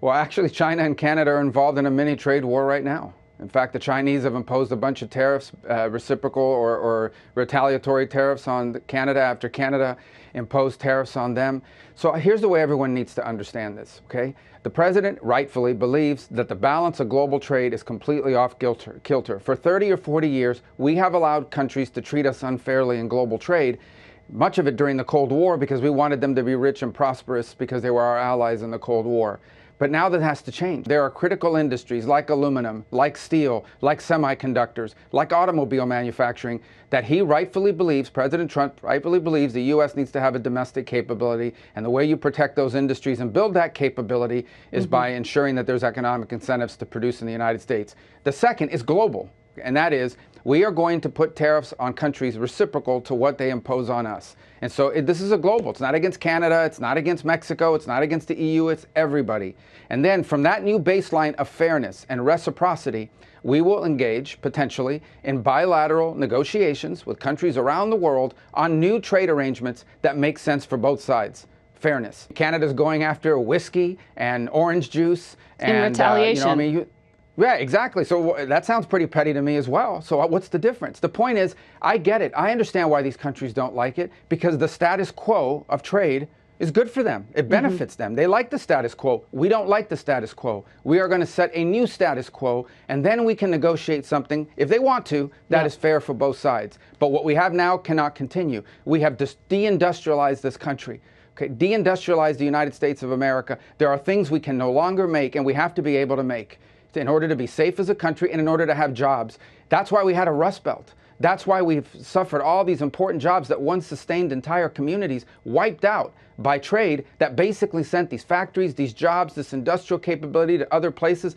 Well, actually, China and Canada are involved in a mini trade war right now. In fact, the Chinese have imposed a bunch of tariffs, reciprocal or retaliatory tariffs on Canada after Canada imposed tariffs on them. So here's the way everyone needs to understand this, okay? The president rightfully believes that the balance of global trade is completely off kilter. For 30 or 40 years, we have allowed countries to treat us unfairly in global trade, much of it during the Cold War because we wanted them to be rich and prosperous because they were our allies in the Cold War. But now that has to change. There are critical industries like aluminum, like steel, like semiconductors, like automobile manufacturing that he rightfully believes, President Trump rightfully believes the U.S. needs to have a domestic capability. And the way you protect those industries and build that capability is by ensuring that there's economic incentives to produce in the United States. The second is global, and that is we are going to put tariffs on countries reciprocal to what they impose on us. And so this is a global. It's not against Canada. It's not against Mexico. It's not against the EU. It's everybody. And then from that new baseline of fairness and reciprocity, we will engage potentially in bilateral negotiations with countries around the world on new trade arrangements that make sense for both sides. Fairness. Canada's going after whiskey and orange juice and retaliation. Yeah, exactly. So that sounds pretty petty to me as well. So what's the difference? The point is, I get it. I understand why these countries don't like it, because the status quo of trade is good for them. It benefits them. They like the status quo. We don't like the status quo. We are going to set a new status quo, and then we can negotiate something, if they want to, that is fair for both sides. But what we have now cannot continue. We have just deindustrialized this country. Okay, deindustrialize the United States of America. There are things we can no longer make, and we have to be able to make in order to be safe as a country and in order to have jobs. That's why we had a Rust Belt. That's why we've suffered all these important jobs that once sustained entire communities wiped out by trade that basically sent these factories, these jobs, this industrial capability to other places.